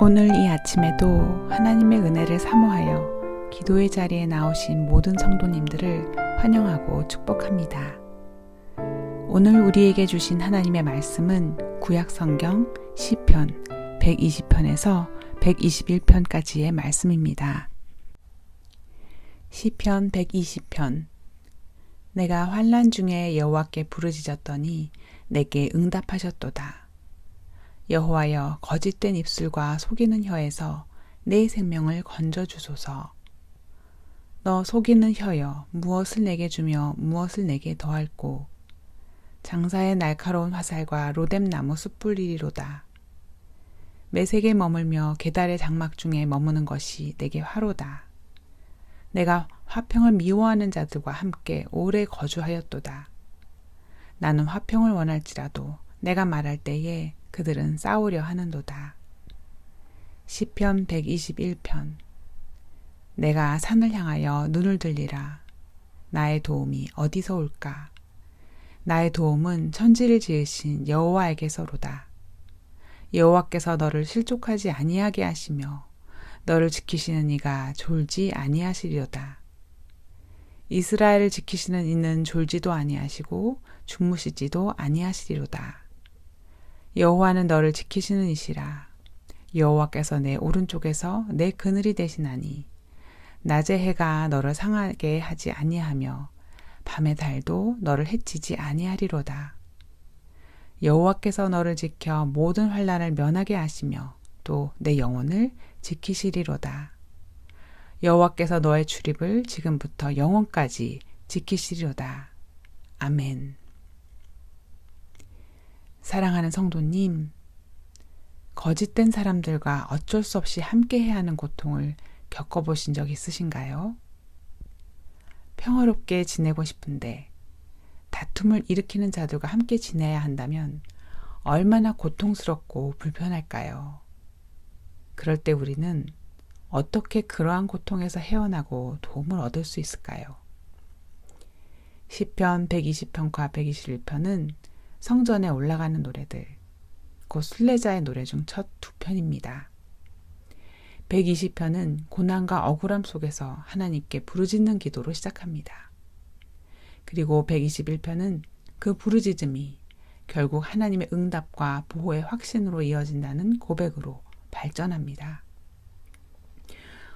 오늘 이 아침에도 하나님의 은혜를 사모하여 기도의 자리에 나오신 모든 성도님들을 환영하고 축복합니다. 오늘 우리에게 주신 하나님의 말씀은 구약성경 시편 120편에서 121편까지의 말씀입니다. 시편 120편. 내가 환난 중에 여호와께 부르짖었더니 내게 응답하셨도다. 여호와여, 거짓된 입술과 속이는 혀에서 내 생명을 건져주소서. 너 속이는 혀여, 무엇을 내게 주며 무엇을 내게 더할꼬. 장사의 날카로운 화살과 로뎀나무 숯불이리로다. 매색에 머물며 게달의 장막 중에 머무는 것이 내게 화로다. 내가 화평을 미워하는 자들과 함께 오래 거주하였도다. 나는 화평을 원할지라도 내가 말할 때에 그들은 싸우려 하는도다. 시편 121편. 내가 산을 향하여 눈을 들리라. 나의 도움이 어디서 올까? 나의 도움은 천지를 지으신 여호와에게서로다. 여호와께서 너를 실족하지 아니하게 하시며 너를 지키시는 이가 졸지 아니하시리로다. 이스라엘을 지키시는 이는 졸지도 아니하시고 주무시지도 아니하시리로다. 여호와는 너를 지키시는 이시라. 여호와께서 내 오른쪽에서 내 그늘이 되시나니 낮의 해가 너를 상하게 하지 아니하며 밤의 달도 너를 해치지 아니하리로다. 여호와께서 너를 지켜 모든 환난을 면하게 하시며 또 내 영혼을 지키시리로다. 여호와께서 너의 출입을 지금부터 영원까지 지키시리로다. 아멘. 사랑하는 성도님, 거짓된 사람들과 어쩔 수 없이 함께해야 하는 고통을 겪어보신 적 있으신가요? 평화롭게 지내고 싶은데 다툼을 일으키는 자들과 함께 지내야 한다면 얼마나 고통스럽고 불편할까요? 그럴 때 우리는 어떻게 그러한 고통에서 헤어나고 도움을 얻을 수 있을까요? 시편 120편과 121편은 성전에 올라가는 노래들, 곧 순례자의 노래 중 첫 두 편입니다. 120편은 고난과 억울함 속에서 하나님께 부르짖는 기도로 시작합니다. 그리고 121편은 그 부르짖음이 결국 하나님의 응답과 보호의 확신으로 이어진다는 고백으로 발전합니다.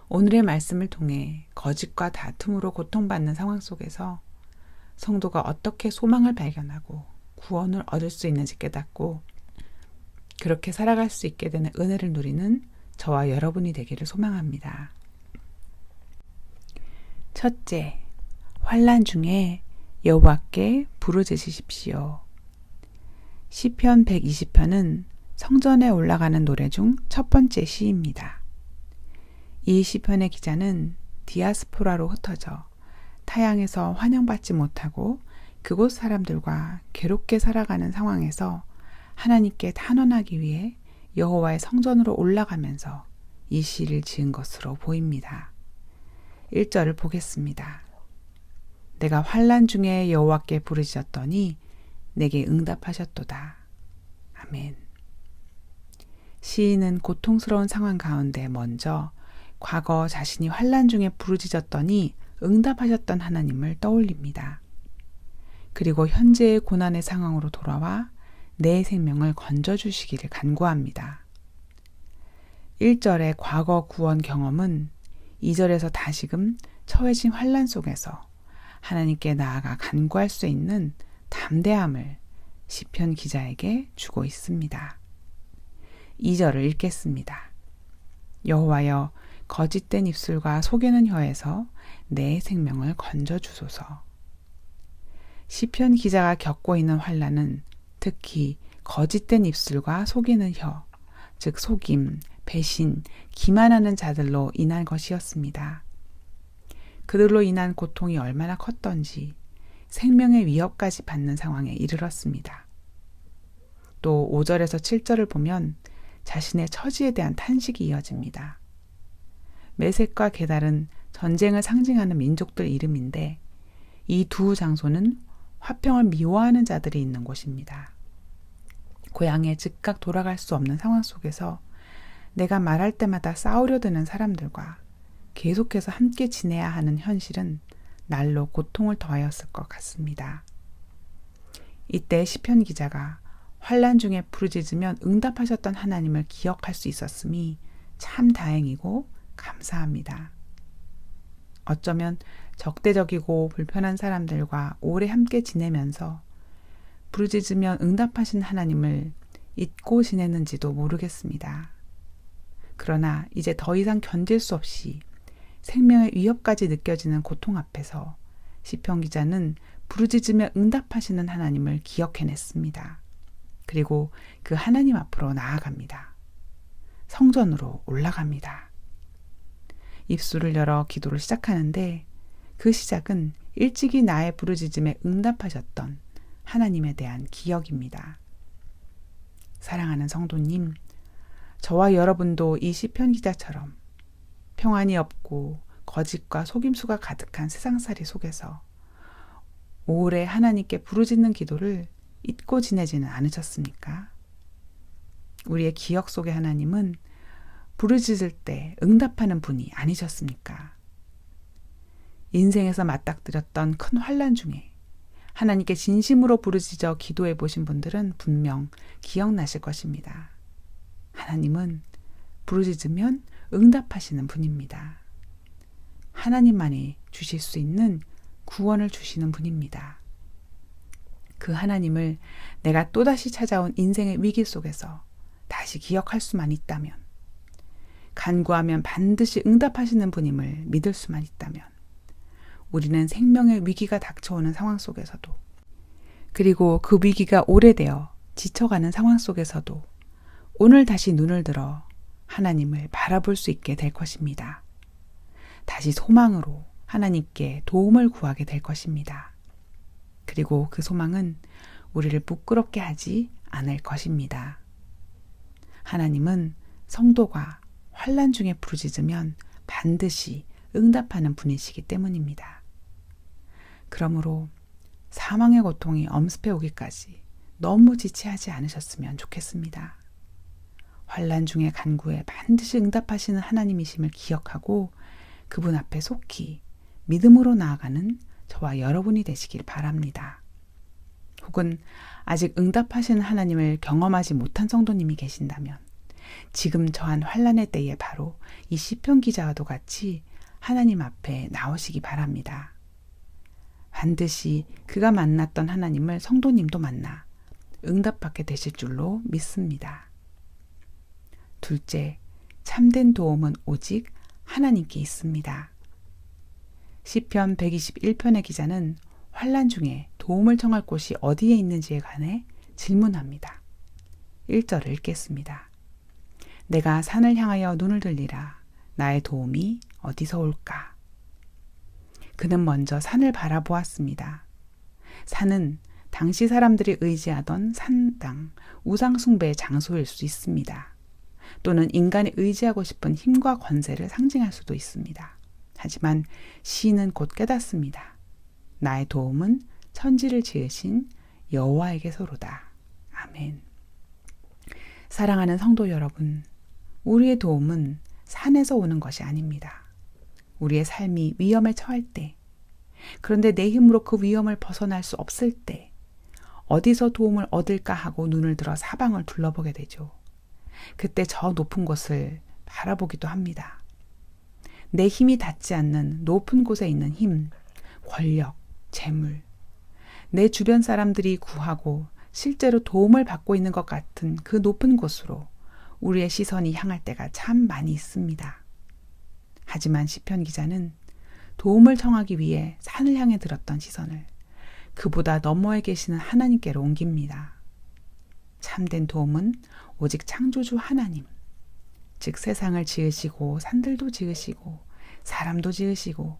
오늘의 말씀을 통해 거짓과 다툼으로 고통받는 상황 속에서 성도가 어떻게 소망을 발견하고 구원을 얻을 수 있는지 깨닫고 그렇게 살아갈 수 있게 되는 은혜를 누리는 저와 여러분이 되기를 소망합니다. 첫째, 환난 중에 여호와께 부르짖으십시오. 시편 120편은 성전에 올라가는 노래 중 첫 번째 시입니다. 이 시편의 기자는 디아스포라로 흩어져 타향에서 환영받지 못하고 그곳 사람들과 괴롭게 살아가는 상황에서 하나님께 탄원하기 위해 여호와의 성전으로 올라가면서 이 시를 지은 것으로 보입니다. 1절을 보겠습니다. 내가 환난 중에 여호와께 부르짖었더니 내게 응답하셨도다. 아멘. 시인은 고통스러운 상황 가운데 먼저 과거 자신이 환난 중에 부르짖었더니 응답하셨던 하나님을 떠올립니다. 그리고 현재의 고난의 상황으로 돌아와 내 생명을 건져주시기를 간구합니다. 1절의 과거 구원 경험은 2절에서 다시금 처해진 환난 속에서 하나님께 나아가 간구할 수 있는 담대함을 시편 기자에게 주고 있습니다. 2절을 읽겠습니다. 여호와여, 거짓된 입술과 속이는 혀에서 내 생명을 건져주소서. 시편 기자가 겪고 있는 환난은 특히 거짓된 입술과 속이는 혀, 즉 속임, 배신, 기만하는 자들로 인한 것이었습니다. 그들로 인한 고통이 얼마나 컸던지 생명의 위협까지 받는 상황에 이르렀습니다. 또 5절에서 7절을 보면 자신의 처지에 대한 탄식이 이어집니다. 메섹과 게달은 전쟁을 상징하는 민족들 이름인데 이 두 장소는 화평을 미워하는 자들이 있는 곳입니다. 고향에 즉각 돌아갈 수 없는 상황 속에서 내가 말할 때마다 싸우려 드는 사람들과 계속해서 함께 지내야 하는 현실은 날로 고통을 더하였을 것 같습니다. 이때 시편 기자가 환난 중에 부르짖으면 응답하셨던 하나님을 기억할 수 있었음이 참 다행이고 감사합니다. 어쩌면 적대적이고 불편한 사람들과 오래 함께 지내면서 부르짖으면 응답하신 하나님을 잊고 지냈는지도 모르겠습니다. 그러나 이제 더 이상 견딜 수 없이 생명의 위협까지 느껴지는 고통 앞에서 시편 기자는 부르짖으며 응답하시는 하나님을 기억해냈습니다. 그리고 그 하나님 앞으로 나아갑니다. 성전으로 올라갑니다. 입술을 열어 기도를 시작하는데 그 시작은 일찍이 나의 부르짖음에 응답하셨던 하나님에 대한 기억입니다. 사랑하는 성도님, 저와 여러분도 이 시편 기자처럼 평안이 없고 거짓과 속임수가 가득한 세상살이 속에서 오래 하나님께 부르짖는 기도를 잊고 지내지는 않으셨습니까? 우리의 기억 속의 하나님은 부르짖을 때 응답하는 분이 아니셨습니까? 인생에서 맞닥뜨렸던 큰 환난 중에 하나님께 진심으로 부르짖어 기도해 보신 분들은 분명 기억나실 것입니다. 하나님은 부르짖으면 응답하시는 분입니다. 하나님만이 주실 수 있는 구원을 주시는 분입니다. 그 하나님을 내가 또다시 찾아온 인생의 위기 속에서 다시 기억할 수만 있다면, 간구하면 반드시 응답하시는 분임을 믿을 수만 있다면, 우리는 생명의 위기가 닥쳐오는 상황 속에서도, 그리고 그 위기가 오래되어 지쳐가는 상황 속에서도 오늘 다시 눈을 들어 하나님을 바라볼 수 있게 될 것입니다. 다시 소망으로 하나님께 도움을 구하게 될 것입니다. 그리고 그 소망은 우리를 부끄럽게 하지 않을 것입니다. 하나님은 성도가 환난 중에 부르짖으면 반드시 응답하는 분이시기 때문입니다. 그러므로 사망의 고통이 엄습해 오기까지 너무 지체하지 않으셨으면 좋겠습니다. 환난 중에 간구에 반드시 응답하시는 하나님이심을 기억하고 그분 앞에 속히 믿음으로 나아가는 저와 여러분이 되시길 바랍니다. 혹은 아직 응답하시는 하나님을 경험하지 못한 성도님이 계신다면 지금 저한 환난의 때에 바로 이 시편 기자와도 같이 하나님 앞에 나오시기 바랍니다. 반드시 그가 만났던 하나님을 성도님도 만나 응답받게 되실 줄로 믿습니다. 둘째, 참된 도움은 오직 하나님께 있습니다. 시편 121편의 기자는 환난 중에 도움을 청할 곳이 어디에 있는지에 관해 질문합니다. 1절을 읽겠습니다. 내가 산을 향하여 눈을 들리라. 나의 도움이 어디서 올까? 그는 먼저 산을 바라보았습니다. 산은 당시 사람들이 의지하던 산당, 우상숭배의 장소일 수 있습니다. 또는 인간이 의지하고 싶은 힘과 권세를 상징할 수도 있습니다. 하지만 시인은 곧 깨닫습니다. 나의 도움은 천지를 지으신 여호와에게서로다. 아멘. 사랑하는 성도 여러분, 우리의 도움은 산에서 오는 것이 아닙니다. 우리의 삶이 위험에 처할 때, 그런데 내 힘으로 그 위험을 벗어날 수 없을 때 어디서 도움을 얻을까 하고 눈을 들어 사방을 둘러보게 되죠. 그때 저 높은 곳을 바라보기도 합니다. 내 힘이 닿지 않는 높은 곳에 있는 힘, 권력, 재물, 내 주변 사람들이 구하고 실제로 도움을 받고 있는 것 같은 그 높은 곳으로 우리의 시선이 향할 때가 참 많이 있습니다. 하지만 시편 기자는 도움을 청하기 위해 산을 향해 들었던 시선을 그보다 너머에 계시는 하나님께로 옮깁니다. 참된 도움은 오직 창조주 하나님, 즉 세상을 지으시고 산들도 지으시고 사람도 지으시고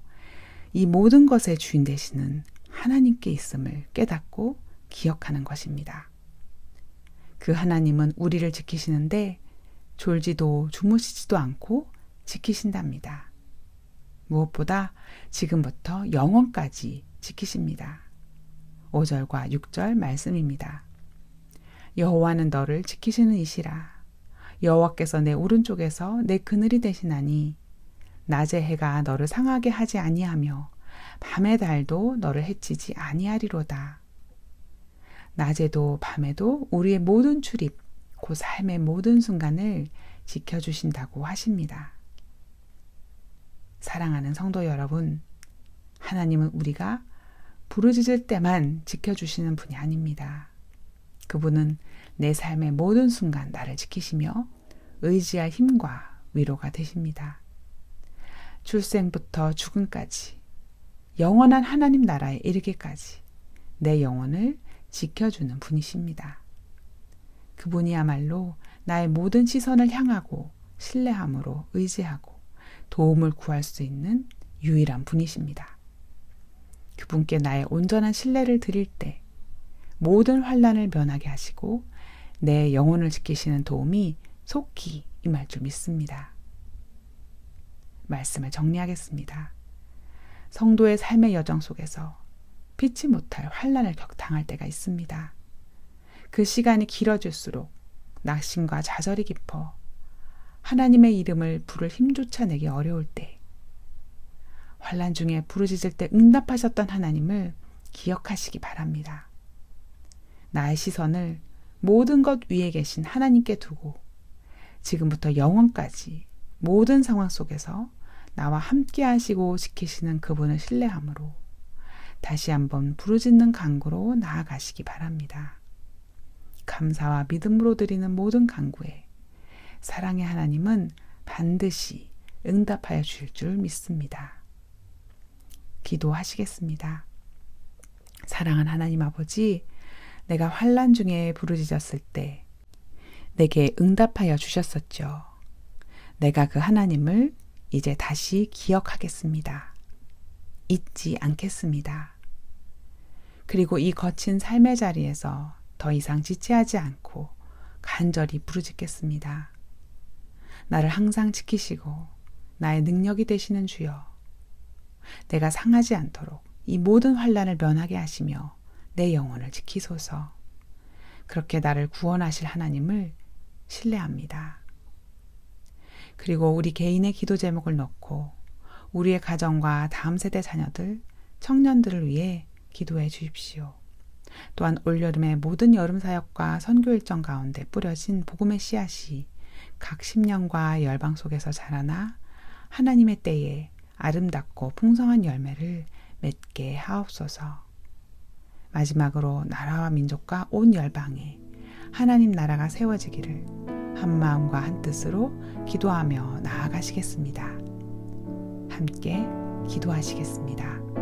이 모든 것의 주인 되시는 하나님께 있음을 깨닫고 기억하는 것입니다. 그 하나님은 우리를 지키시는데 졸지도 주무시지도 않고 지키신답니다. 무엇보다 지금부터 영원까지 지키십니다. 5절과 6절 말씀입니다. 여호와는 너를 지키시는 이시라. 여호와께서 내 오른쪽에서 내 그늘이 되시나니 낮의 해가 너를 상하게 하지 아니하며 밤의 달도 너를 해치지 아니하리로다. 낮에도 밤에도 우리의 모든 출입, 그 삶의 모든 순간을 지켜주신다고 하십니다. 사랑하는 성도 여러분, 하나님은 우리가 부르짖을 때만 지켜주시는 분이 아닙니다. 그분은 내 삶의 모든 순간 나를 지키시며 의지할 힘과 위로가 되십니다. 출생부터 죽음까지 영원한 하나님 나라에 이르기까지 내 영혼을 지켜주는 분이십니다. 그분이야말로 나의 모든 시선을 향하고 신뢰함으로 의지하고 도움을 구할 수 있는 유일한 분이십니다. 그분께 나의 온전한 신뢰를 드릴 때 모든 환난을 면하게 하시고 내 영혼을 지키시는 도움이 속히 임할 줄 믿습니다. 말씀을 정리하겠습니다. 성도의 삶의 여정 속에서 피치 못할 환난을 당할 때가 있습니다. 그 시간이 길어질수록 낙심과 좌절이 깊어 하나님의 이름을 부를 힘조차 내기 어려울 때, 환난 중에 부르짖을 때 응답하셨던 하나님을 기억하시기 바랍니다. 나의 시선을 모든 것 위에 계신 하나님께 두고 지금부터 영원까지 모든 상황 속에서 나와 함께 하시고 지키시는 그분을 신뢰함으로 다시 한번 부르짖는 간구로 나아가시기 바랍니다. 감사와 믿음으로 드리는 모든 간구에 사랑의 하나님은 반드시 응답하여 주실 줄 믿습니다. 기도하시겠습니다. 사랑하는 하나님 아버지, 내가 환난 중에 부르짖었을 때 내게 응답하여 주셨었죠. 내가 그 하나님을 이제 다시 기억하겠습니다. 잊지 않겠습니다. 그리고 이 거친 삶의 자리에서 더 이상 지체하지 않고 간절히 부르짖겠습니다. 나를 항상 지키시고 나의 능력이 되시는 주여, 내가 상하지 않도록 이 모든 환난을 면하게 하시며 내 영혼을 지키소서. 그렇게 나를 구원하실 하나님을 신뢰합니다. 그리고 우리 개인의 기도 제목을 넣고 우리의 가정과 다음 세대 자녀들, 청년들을 위해 기도해 주십시오. 또한 올여름의 모든 여름 사역과 선교 일정 가운데 뿌려진 복음의 씨앗이 각 심령과 열방 속에서 자라나 하나님의 때에 아름답고 풍성한 열매를 맺게 하옵소서. 마지막으로 나라와 민족과 온 열방에 하나님 나라가 세워지기를 한 마음과 한 뜻으로 기도하며 나아가시겠습니다. 함께 기도하시겠습니다.